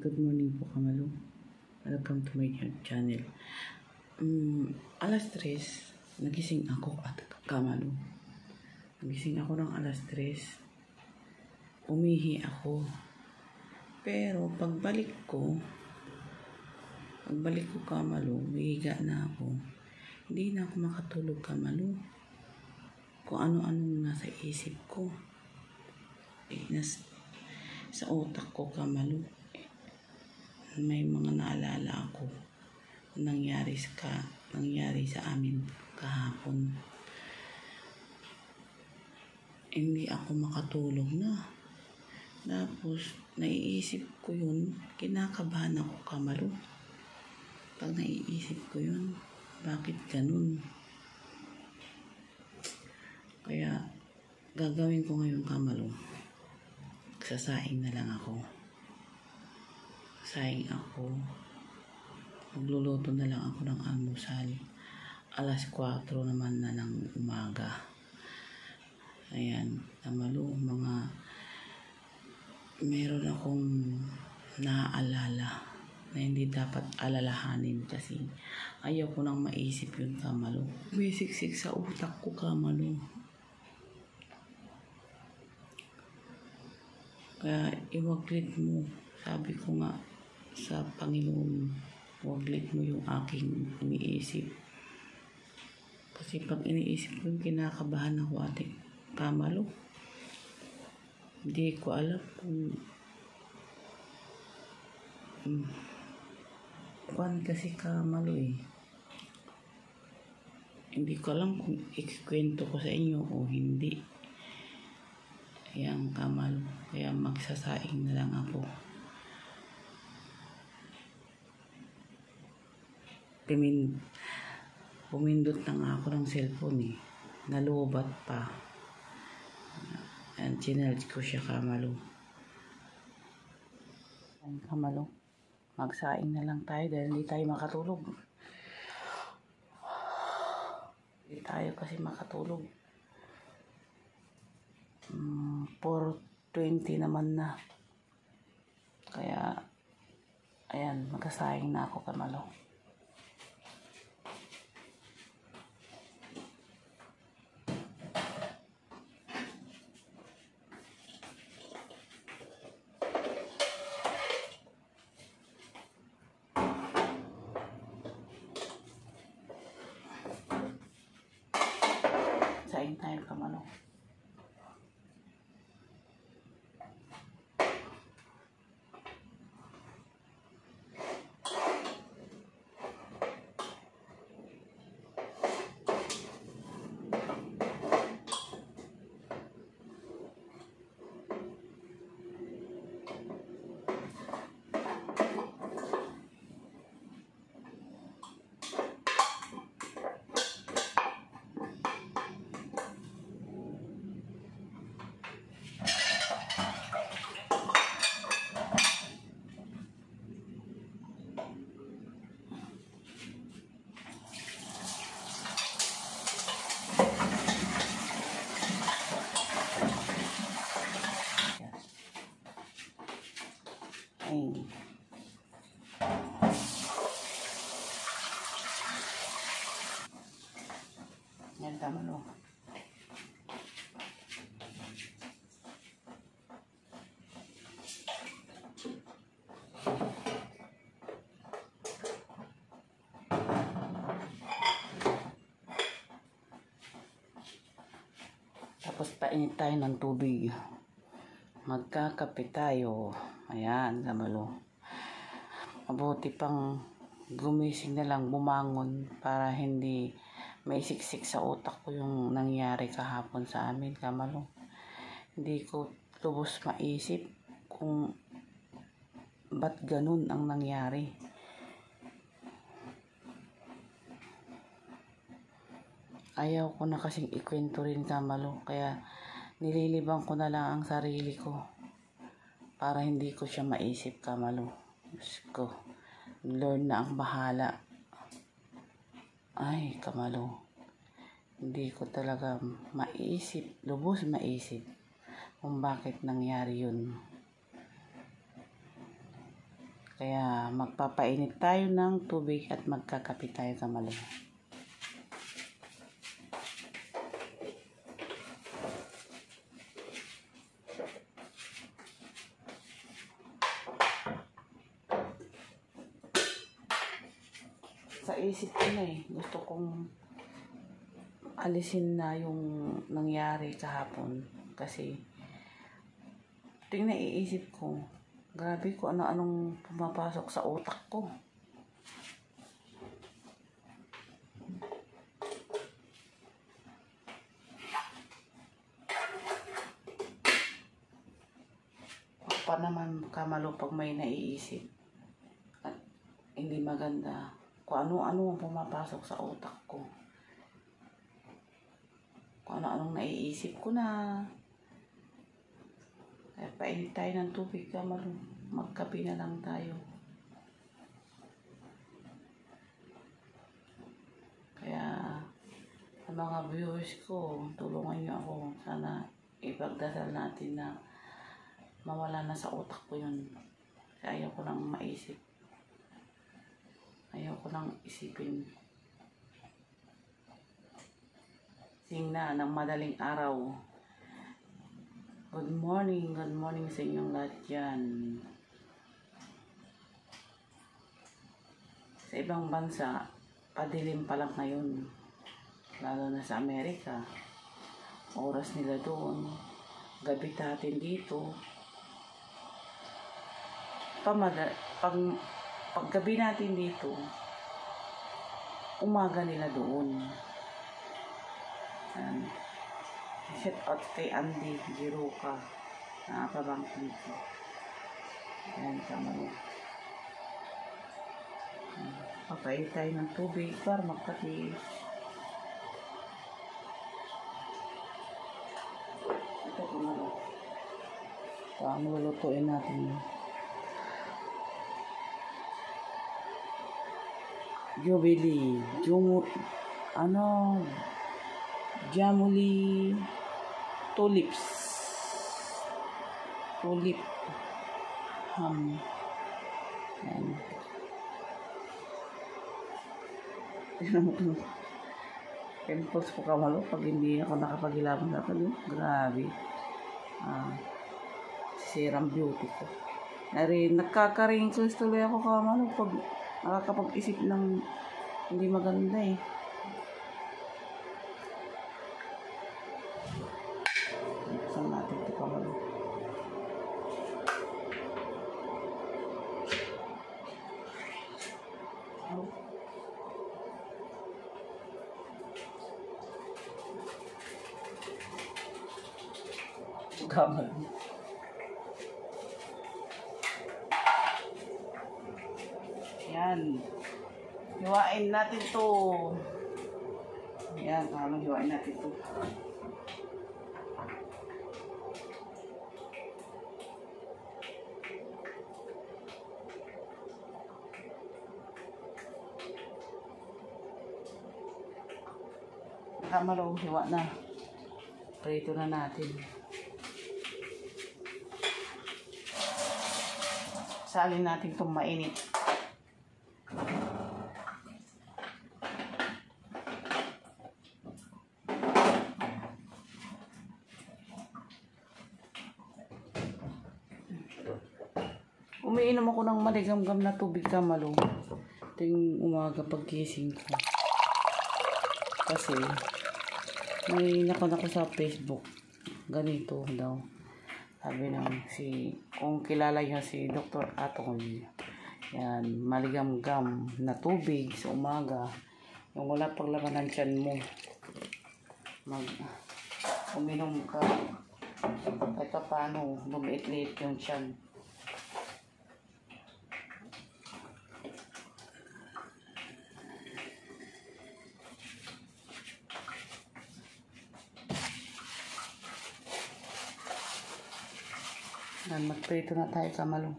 Good morning po, Kamalo. Welcome to my channel. Alas 3, nagising ako at Kamalo. Nagising ako ng alas 3. Umihi ako. Pero pagbalik ko Kamalo, umihiga na ako. Hindi na ako makatulog, Kamalo. Kung ano-anong nasa isip ko. Sa utak ko, Kamalo. May mga naalala ako nangyari sa amin kahapon. Hindi ako makatulog na. Tapos naiisip ko yun, kinakabahan ako, Kamalo. Pag naiisip ko yun, bakit ganun? Kaya gagawin ko ngayon, Kamalo, sasaing na lang ako. Magluluto na lang ako ng almusal. Alas 4 naman na ng umaga. Ayan, Kamalo, meron akong naaalala na hindi dapat alalahanin kasi ayaw ko nang maisip yun, Kamalo. May siksik sa utak ko, Kamalo. Kaya iwaglit mo, sabi ko nga sa Panginoon, waglit mo yung aking iniisip. Kasi pag iniisip ko, kinakabahan ako, ate Kamalo. Hindi ko alam kung kasi, Kamalo eh. Hindi ko alam kung ikikwento ko sa inyo o hindi. Ayan, Kamalo. Kaya magsasaing na lang ako. Pumindot na nga ako ng cellphone eh. Nalubat pa. Ayan, chinarge ko siya, Kamalo. Ayan, Kamalo. Magsaing na lang tayo dahil hindi tayo makatulog. Hindi tayo kasi makatulog. 4:20 naman na. Kaya, ayan, magsasaing na ako, Kamalo. Saing tayo, Kamalo. Ayan. Yan, Kamalo. Tapos painit tayo ng tubig. Magkakape tayo. Ayan, Kamalo. Mabuti pang gumising na lang, bumangon para hindi may siksik sa utak ko yung nangyari kahapon sa amin, Kamalo. Hindi ko lubos maisip kung ba't ganun ang nangyari. Ayaw ko na kasing ikwento rin, Kamalo. Kaya nililibang ko na lang ang sarili ko para hindi ko siya maisip, Kamalo. Diyos ko, Lord na ang bahala. Ay, Kamalo, hindi ko talaga lubos maisip kung bakit nangyari yun. Kaya magpapainit tayo ng tubig at magkakape tayo kamalo. Sa isip ko na gusto kong alisin na yung nangyari kahapon kasi tingnan iisip ko, grabe ko ano-anong pumapasok sa utak ko. Pa naman kamalo pag may naiisip at hindi maganda, kung ano-ano ang pumapasok sa utak ko, kung ano-anong naiisip ko na. Kaya painit tayo ng tubig kamalo, magkape na lang tayo. Kaya sa mga viewers ko, tulungan niyo ako, sana ipagdasal natin na mawala na sa utak ko yun. Kasi ayaw ko nang maisip. Ayaw ko nang isipin. Singna ng madaling araw. Good morning sa inyong lahat dyan. Sa ibang bansa, padilim pa lang ngayon. Lalo na sa Amerika. Oras nila doon. Gabi natin dito. Paggabi natin dito, umaga nila doon. Shout out kay Andy Giroka, nakakabangkin ko. Ayan, kamalo. Papain tayo ng tubig para magkape. Ito kamalo. Ito ang lulutuin natin. Jubilee, Jamuli tulip ham. Ayan. Pimples ko kamalo pag hindi ako nakapagilabang dapat yun. Grabe. Serum beauty ko. Nagkaka-wrinkles tuloy ako kamalo pag nakakapag-isip ng hindi maganda Buksan natin ito kamalo. Kamalo. Yan. Hiwain natin to. Yan, hiwain natin to. Kamalo, hiwa na. Prito na natin. Salin natin itong mainit. Umiinom ako ng maligamgam na tubig kamalo. Ito yung umaga pagkising ko. Kasi may nakon ako sa Facebook. Ganito daw. Sabi ng kung kilala niyo si Dr. Atong. Yan, maligamgam na tubig sa umaga. Yung wala pang laman ng tiyan mo. Uminom ka. Kahit pa paano, lumiit-liit yung tiyan. Magprito na tayo kamalo.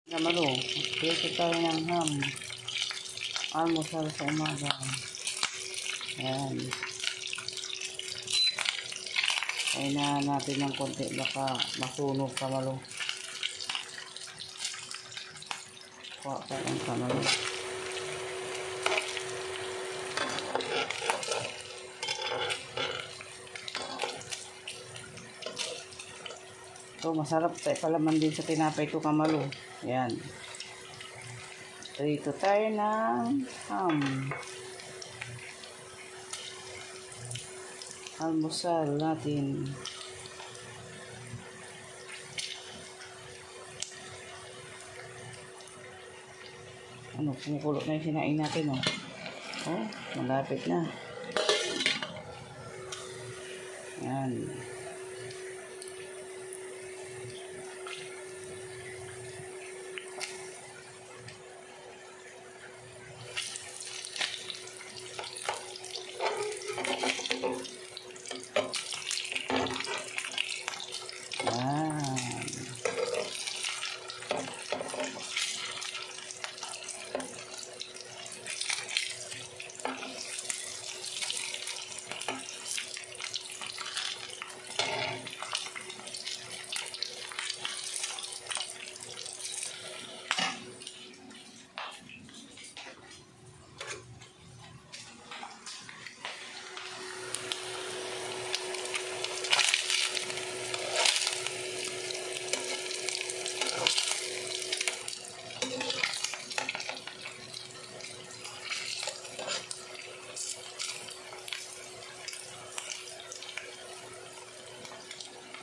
Magprito tayo ng ham. Almusal sa umaga. Ayan. Kaya natin ng konti, baka masunog kamalo. Kuha ka ang kamalo. So, masarap tayo palaman din sa tinapay ito kamalo. Yan. Prito tayo ng ham. Almusal natin. Ano, kumukulo na yung sinain natin, oh. Oh, malapit na. Yan.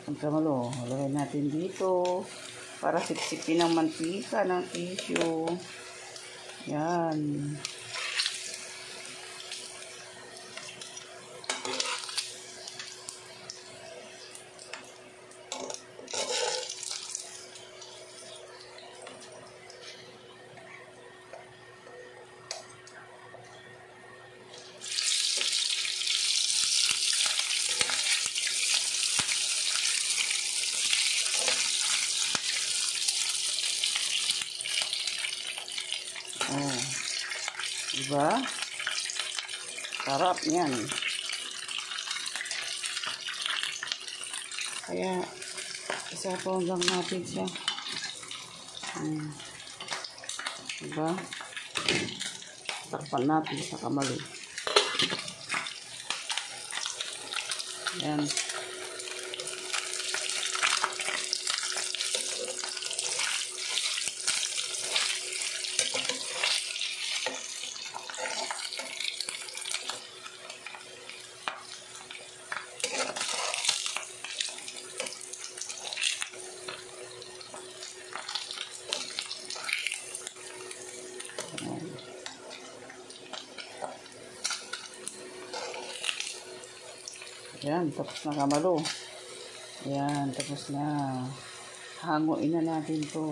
Ang kamalo, lagay natin dito para siksikin ng mantika ng tissue. Yan. Oh. Diba? Sarap yan. Kaya, isa po lang natin siya. Diba? Takpan natin sa kamalo. Yan. Yan, tapos na kamalo. Yan, tapos na. Hanguin na natin to.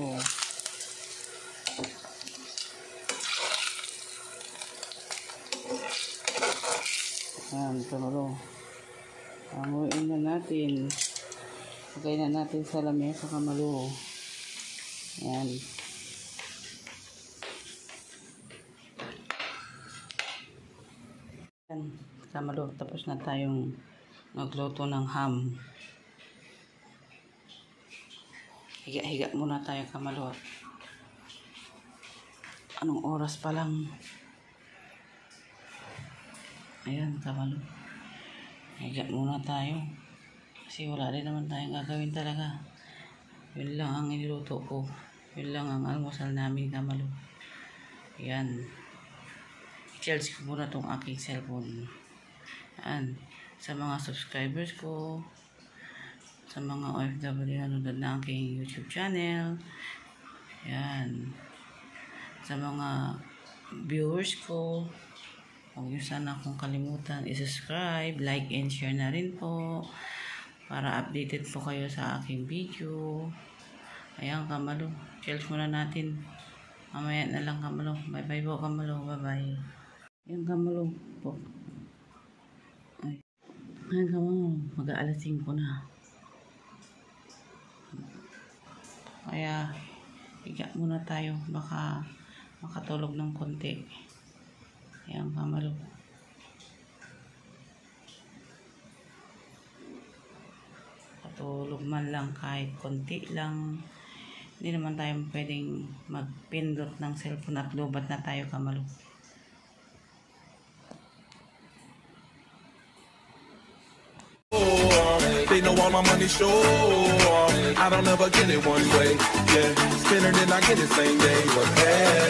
Yan, kamalo. Hanguin na natin. Lagay na natin sa lamesa kamalo. Yan. Yan, kamalo. Tapos na tayong nagluto ng ham. Higa-higa muna tayo kamalo. Anong oras pa lang? Ayan kamalo. Higa muna tayo. Kasi wala rin naman tayong gagawin talaga. Yun lang ang niluto ko. Yun lang ang almusal namin kamalo. Ayan. I-charge ko muna tong aking cellphone. Ayan. Sa mga subscribers ko, sa mga OFW na nanonood na aking YouTube channel, yan, sa mga viewers ko, huwag nyo sana akong kalimutan i-subscribe, like and share na rin po para updated po kayo sa aking video. Ayan kamalo, shelf muna natin, mamaya na lang kamalo. Bye bye po kamalo, bye bye. Ayan kamalo po. Ayan kamalo, mag-aalas 5 na. Kaya, higa muna tayo. Baka makatulog ng konti. Ayan kamalo. makatulog man lang kahit konti lang. Hindi naman tayo pwedeng magpindot ng cellphone at lubat na tayo Kamalu. They know all my money sure. I don't ever get it one way. Yeah, spend it and I get it same day. But hey.